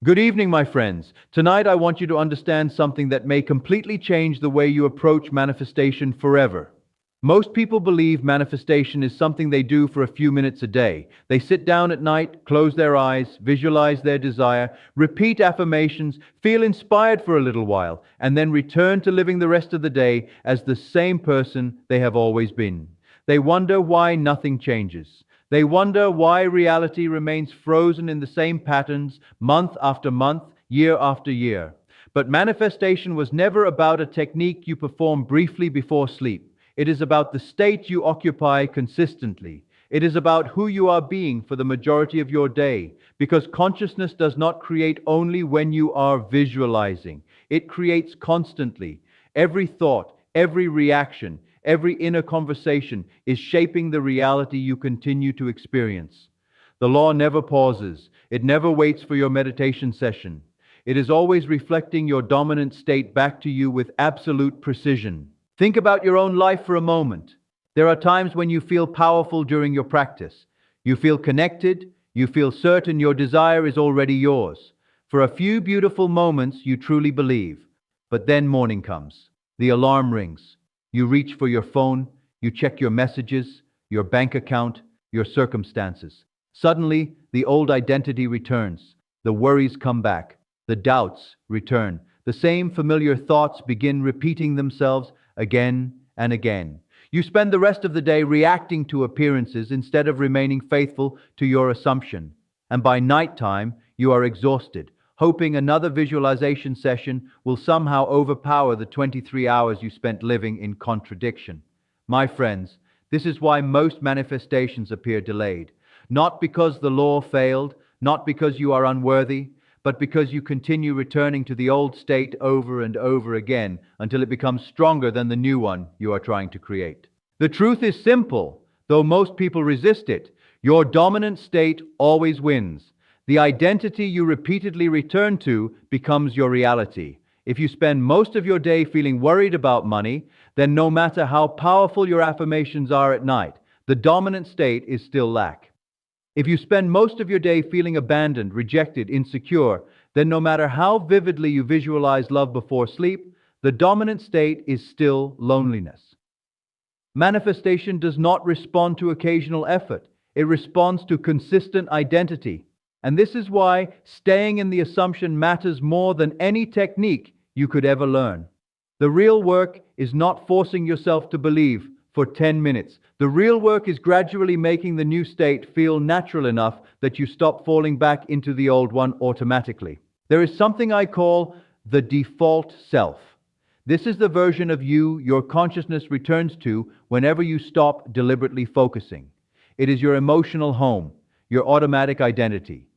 Good evening, my friends. Tonight I want you to understand something that may completely change the way you approach manifestation forever. Most people believe manifestation is something they do for a few minutes a day. They sit down at night, close their eyes, visualize their desire, repeat affirmations, feel inspired for a little while, and then return to living the rest of the day as the same person they have always been. They wonder why nothing changes. They wonder why reality remains frozen in the same patterns month after month, year after year. But manifestation was never about a technique you perform briefly before sleep. It is about the state you occupy consistently. It is about who you are being for the majority of your day, because consciousness does not create only when you are visualizing. It creates constantly. Every thought, every reaction, every inner conversation is shaping the reality you continue to experience. The law never pauses. It never waits for your meditation session. It is always reflecting your dominant state back to you with absolute precision. Think about your own life for a moment. There are times when you feel powerful during your practice. You feel connected. You feel certain your desire is already yours. For a few beautiful moments, you truly believe. But then morning comes. The alarm rings. You reach for your phone, you check your messages, your bank account, your circumstances. Suddenly, the old identity returns. The worries come back. The doubts return. The same familiar thoughts begin repeating themselves again and again. You spend the rest of the day reacting to appearances instead of remaining faithful to your assumption. And by nighttime, you are exhausted, hoping another visualization session will somehow overpower the 23 hours you spent living in contradiction. My friends, this is why most manifestations appear delayed. Not because the law failed, not because you are unworthy, but because you continue returning to the old state over and over again until it becomes stronger than the new one you are trying to create. The truth is simple, though most people resist it. Your dominant state always wins. The identity you repeatedly return to becomes your reality. If you spend most of your day feeling worried about money, then no matter how powerful your affirmations are at night, the dominant state is still lack. If you spend most of your day feeling abandoned, rejected, insecure, then no matter how vividly you visualize love before sleep, the dominant state is still loneliness. Manifestation does not respond to occasional effort. It responds to consistent identity. And this is why staying in the assumption matters more than any technique you could ever learn. The real work is not forcing yourself to believe for 10 minutes. The real work is gradually making the new state feel natural enough that you stop falling back into the old one automatically. There is something I call the default self. This is the version of you your consciousness returns to whenever you stop deliberately focusing. It is your emotional home, your automatic identity.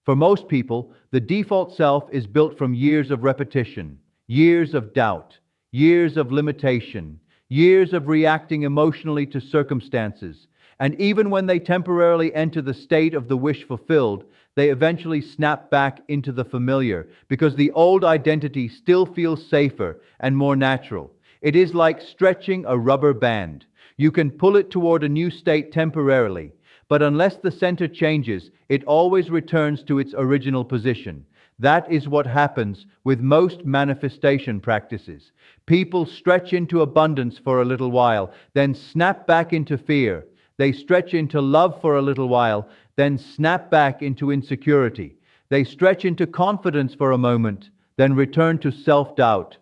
For most people, the default self is built from years of repetition, years of doubt, years of limitation, years of reacting emotionally to circumstances. And even when they temporarily enter the state of the wish fulfilled, they eventually snap back into the familiar because the old identity still feels safer and more natural. It is like stretching a rubber band. You can pull it toward a new state temporarily, but unless the center changes, it always returns to its original position. That is what happens with most manifestation practices. People stretch into abundance for a little while, then snap back into fear. They stretch into love for a little while, then snap back into insecurity. They stretch into confidence for a moment, then return to self-doubt.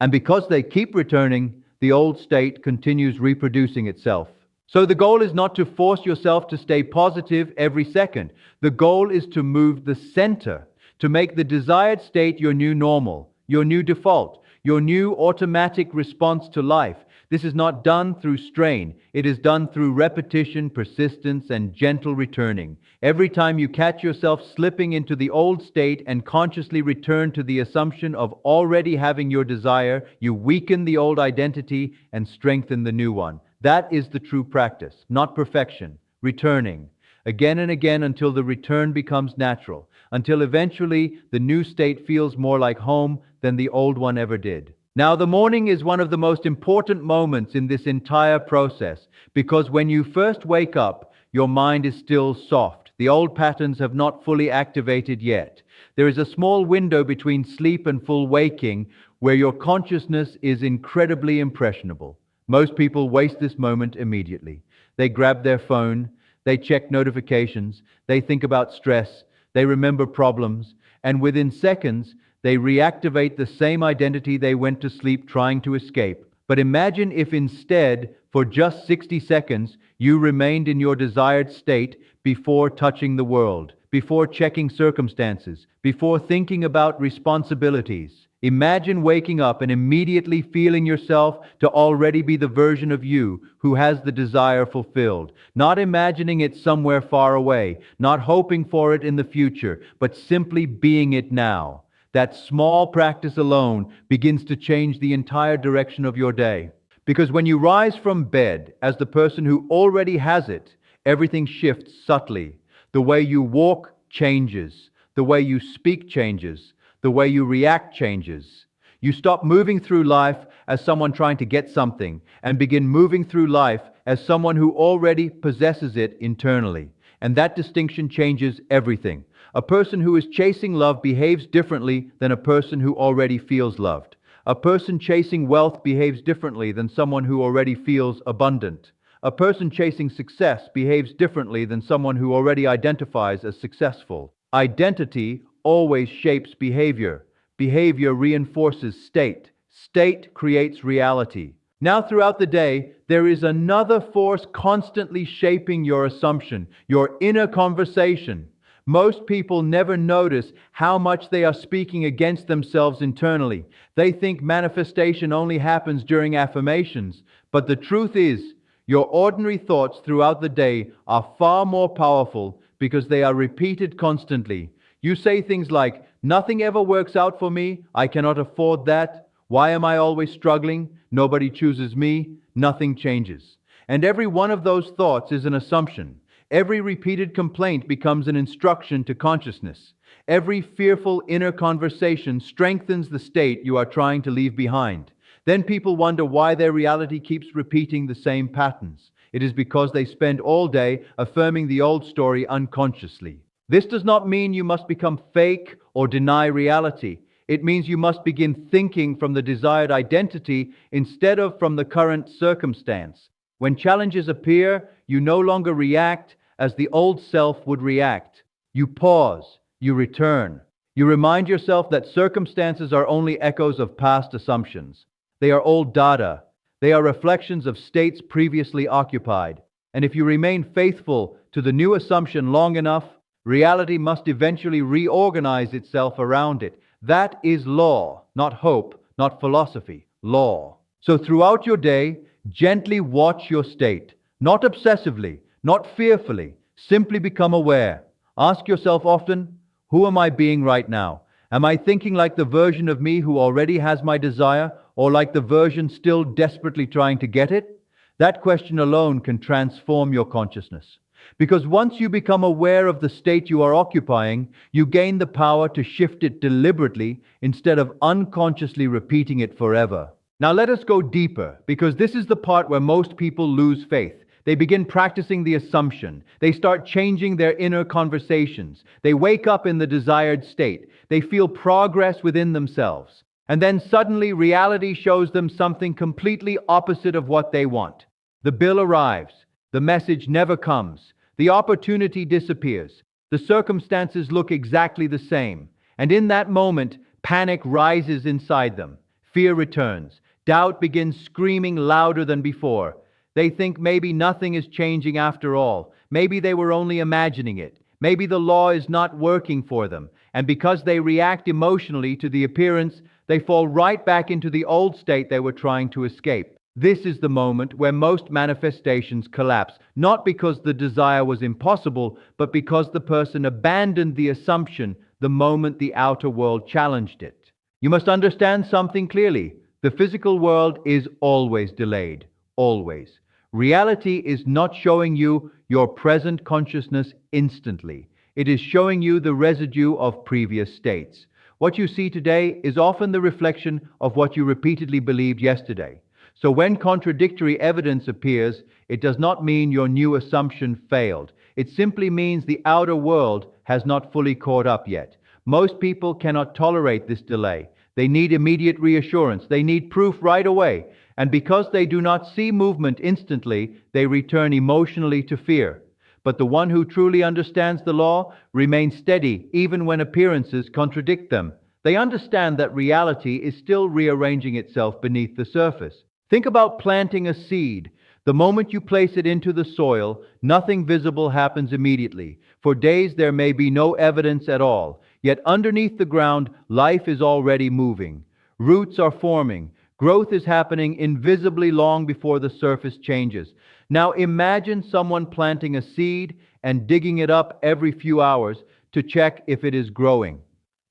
And because they keep returning, the old state continues reproducing itself. So the goal is not to force yourself to stay positive every second. The goal is to move the center, to make the desired state your new normal, your new default, your new automatic response to life. This is not done through strain. It is done through repetition, persistence, and gentle returning. Every time you catch yourself slipping into the old state and consciously return to the assumption of already having your desire, you weaken the old identity and strengthen the new one. That is the true practice, not perfection. Returning again and again until the return becomes natural, until eventually the new state feels more like home than the old one ever did. Now, the morning is one of the most important moments in this entire process because when you first wake up, your mind is still soft. The old patterns have not fully activated yet. There is a small window between sleep and full waking where your consciousness is incredibly impressionable. Most people waste this moment immediately. They grab their phone, they check notifications, they think about stress, they remember problems, and within seconds, they reactivate the same identity they went to sleep trying to escape. But imagine if instead, for just 60 seconds, you remained in your desired state before touching the world, before checking circumstances, before thinking about responsibilities. Imagine waking up and immediately feeling yourself to already be the version of you who has the desire fulfilled, not imagining it somewhere far away, not hoping for it in the future, but simply being it now. That small practice alone begins to change the entire direction of your day. Because when you rise from bed as the person who already has it, everything shifts subtly. The way you walk changes. The way you speak changes. The way you react changes. You stop moving through life as someone trying to get something and begin moving through life as someone who already possesses it internally. And that distinction changes everything. A person who is chasing love behaves differently than a person who already feels loved. A person chasing wealth behaves differently than someone who already feels abundant. A person chasing success behaves differently than someone who already identifies as successful. Identity always shapes behavior. Behavior reinforces state. State creates reality. Now, throughout the day, there is another force constantly shaping your assumption, your inner conversation. Most people never notice how much they are speaking against themselves internally. They think manifestation only happens during affirmations. But the truth is, your ordinary thoughts throughout the day are far more powerful because they are repeated constantly. You say things like, "Nothing ever works out for me. I cannot afford that. Why am I always struggling? Nobody chooses me. Nothing changes." And every one of those thoughts is an assumption. Every repeated complaint becomes an instruction to consciousness. Every fearful inner conversation strengthens the state you are trying to leave behind. Then people wonder why their reality keeps repeating the same patterns. It is because they spend all day affirming the old story unconsciously. This does not mean you must become fake or deny reality. It means you must begin thinking from the desired identity instead of from the current circumstance. When challenges appear, you no longer react as the old self would react. You pause, you return. You remind yourself that circumstances are only echoes of past assumptions. They are old data. They are reflections of states previously occupied. And if you remain faithful to the new assumption long enough, reality must eventually reorganize itself around it. That is law, not hope, not philosophy, law. So throughout your day, gently watch your state, not obsessively, not fearfully, simply become aware. Ask yourself often, who am I being right now? Am I thinking like the version of me who already has my desire, or like the version still desperately trying to get it? That question alone can transform your consciousness. Because once you become aware of the state you are occupying, you gain the power to shift it deliberately instead of unconsciously repeating it forever. Now let us go deeper, because this is the part where most people lose faith. They begin practicing the assumption. They start changing their inner conversations. They wake up in the desired state. They feel progress within themselves. And then suddenly reality shows them something completely opposite of what they want. The bill arrives. The message never comes. The opportunity disappears. The circumstances look exactly the same. And in that moment, panic rises inside them. Fear returns. Doubt begins screaming louder than before. They think maybe nothing is changing after all. Maybe they were only imagining it. Maybe the law is not working for them. And because they react emotionally to the appearance, they fall right back into the old state they were trying to escape. This is the moment where most manifestations collapse, not because the desire was impossible, but because the person abandoned the assumption the moment the outer world challenged it. You must understand something clearly. The physical world is always delayed. Always. Reality is not showing you your present consciousness instantly. It is showing you the residue of previous states. What you see today is often the reflection of what you repeatedly believed yesterday. So when contradictory evidence appears, it does not mean your new assumption failed. It simply means the outer world has not fully caught up yet. Most people cannot tolerate this delay. They need immediate reassurance. They need proof right away. And because they do not see movement instantly, they return emotionally to fear. But the one who truly understands the law remains steady even when appearances contradict them. They understand that reality is still rearranging itself beneath the surface. Think about planting a seed. The moment you place it into the soil, nothing visible happens immediately. For days there may be no evidence at all. Yet underneath the ground, life is already moving. Roots are forming. Growth is happening invisibly long before the surface changes. Now imagine someone planting a seed and digging it up every few hours to check if it is growing.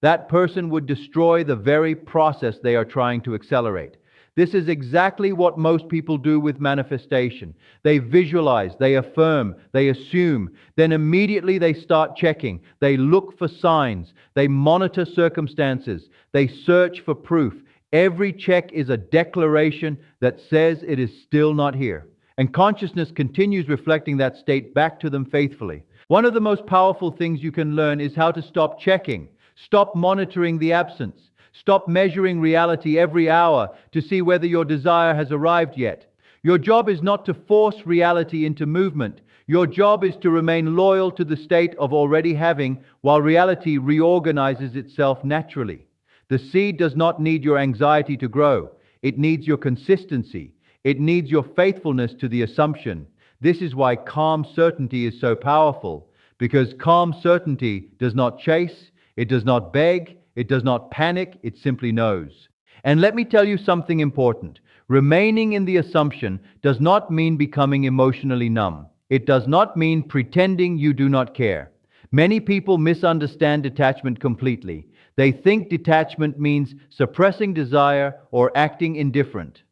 That person would destroy the very process they are trying to accelerate. This is exactly what most people do with manifestation. They visualize, they affirm, they assume, then immediately they start checking. They look for signs, they monitor circumstances, they search for proof. Every check is a declaration that says it is still not here. And consciousness continues reflecting that state back to them faithfully. One of the most powerful things you can learn is how to stop checking. Stop monitoring the absence. Stop measuring reality every hour to see whether your desire has arrived yet. Your job is not to force reality into movement. Your job is to remain loyal to the state of already having while reality reorganizes itself naturally. The seed does not need your anxiety to grow. It needs your consistency. It needs your faithfulness to the assumption. This is why calm certainty is so powerful, because calm certainty does not chase, it does not beg, it does not panic, it simply knows. And let me tell you something important. Remaining in the assumption does not mean becoming emotionally numb. It does not mean pretending you do not care. Many people misunderstand detachment completely. They think detachment means suppressing desire or acting indifferent.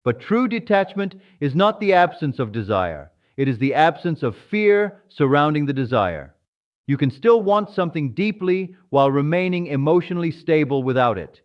But true detachment is not the absence of desire. It is the absence of fear surrounding the desire. You can still want something deeply while remaining emotionally stable without it.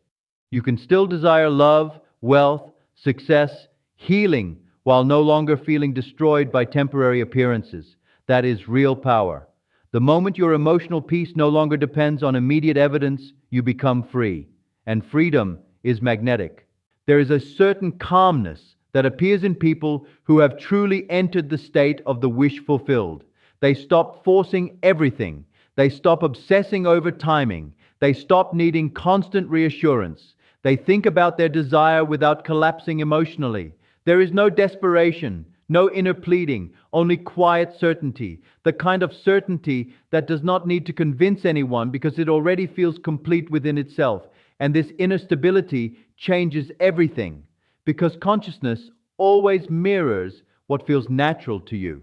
You can still desire love, wealth, success, healing, while no longer feeling destroyed by temporary appearances. That is real power. The moment your emotional peace no longer depends on immediate evidence, you become free. And freedom is magnetic. There is a certain calmness that appears in people who have truly entered the state of the wish fulfilled. They stop forcing everything. They stop obsessing over timing. They stop needing constant reassurance. They think about their desire without collapsing emotionally. There is no desperation, no inner pleading, only quiet certainty, the kind of certainty that does not need to convince anyone because it already feels complete within itself. And this inner stability changes everything, because consciousness always mirrors what feels natural to you.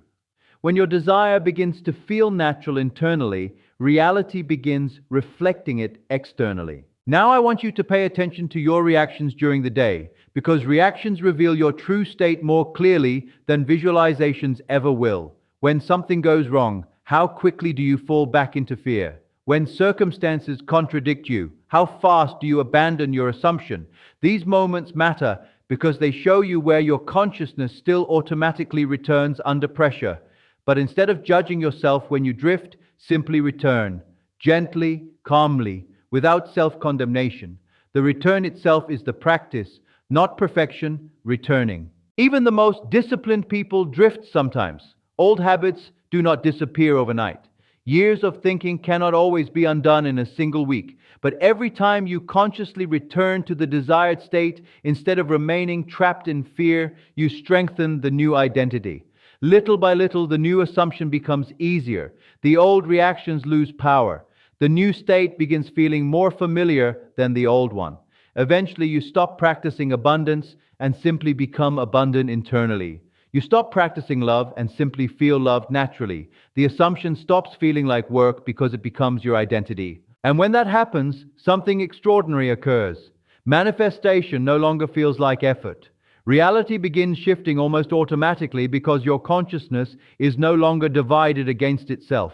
When your desire begins to feel natural internally, reality begins reflecting it externally. Now I want you to pay attention to your reactions during the day, because reactions reveal your true state more clearly than visualizations ever will. When something goes wrong, how quickly do you fall back into fear? When circumstances contradict you, how fast do you abandon your assumption? These moments matter because they show you where your consciousness still automatically returns under pressure. But instead of judging yourself when you drift, simply return, gently, calmly, without self-condemnation. The return itself is the practice, not perfection, returning. Even the most disciplined people drift sometimes. Old habits do not disappear overnight. Years of thinking cannot always be undone in a single week. But every time you consciously return to the desired state, instead of remaining trapped in fear, you strengthen the new identity. Little by little, the new assumption becomes easier. The old reactions lose power. The new state begins feeling more familiar than the old one. Eventually, you stop practicing abundance and simply become abundant internally. You stop practicing love and simply feel love naturally. The assumption stops feeling like work because it becomes your identity. And when that happens, something extraordinary occurs. Manifestation no longer feels like effort. Reality begins shifting almost automatically because your consciousness is no longer divided against itself.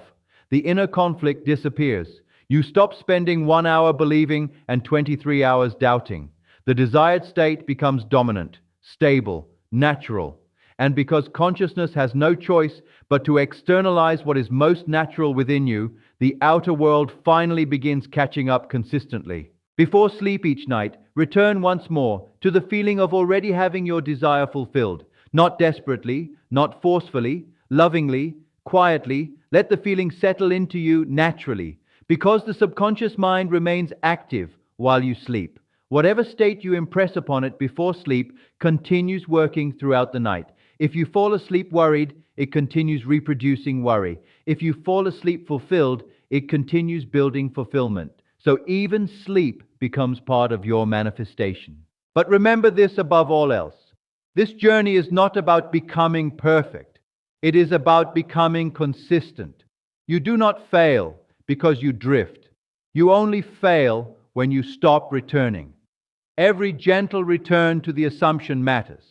The inner conflict disappears. You stop spending 1 hour believing and 23 hours doubting. The desired state becomes dominant, stable, natural. And because consciousness has no choice but to externalize what is most natural within you, the outer world finally begins catching up consistently. Before sleep each night, return once more to the feeling of already having your desire fulfilled. Not desperately, not forcefully, lovingly, quietly. Let the feeling settle into you naturally, because the subconscious mind remains active while you sleep. Whatever state you impress upon it before sleep continues working throughout the night. If you fall asleep worried, it continues reproducing worry. If you fall asleep fulfilled, it continues building fulfillment. So even sleep becomes part of your manifestation. But remember this above all else. This journey is not about becoming perfect. It is about becoming consistent. You do not fail because you drift. You only fail when you stop returning. Every gentle return to the assumption matters.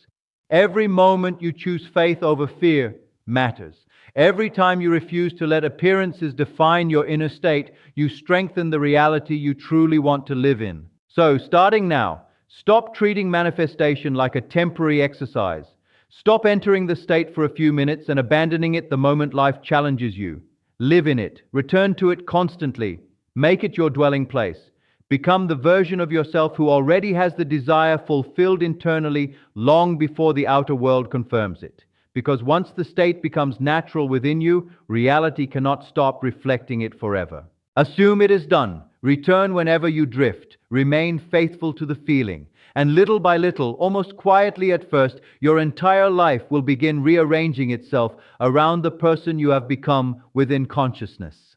Every moment you choose faith over fear matters. Every time you refuse to let appearances define your inner state, you strengthen the reality you truly want to live in. So, starting now, stop treating manifestation like a temporary exercise. Stop entering the state for a few minutes and abandoning it the moment life challenges you. Live in it. Return to it constantly. Make it your dwelling place. Become the version of yourself who already has the desire fulfilled internally long before the outer world confirms it. Because once the state becomes natural within you, reality cannot stop reflecting it forever. Assume it is done. Return whenever you drift. Remain faithful to the feeling. And little by little, almost quietly at first, your entire life will begin rearranging itself around the person you have become within consciousness.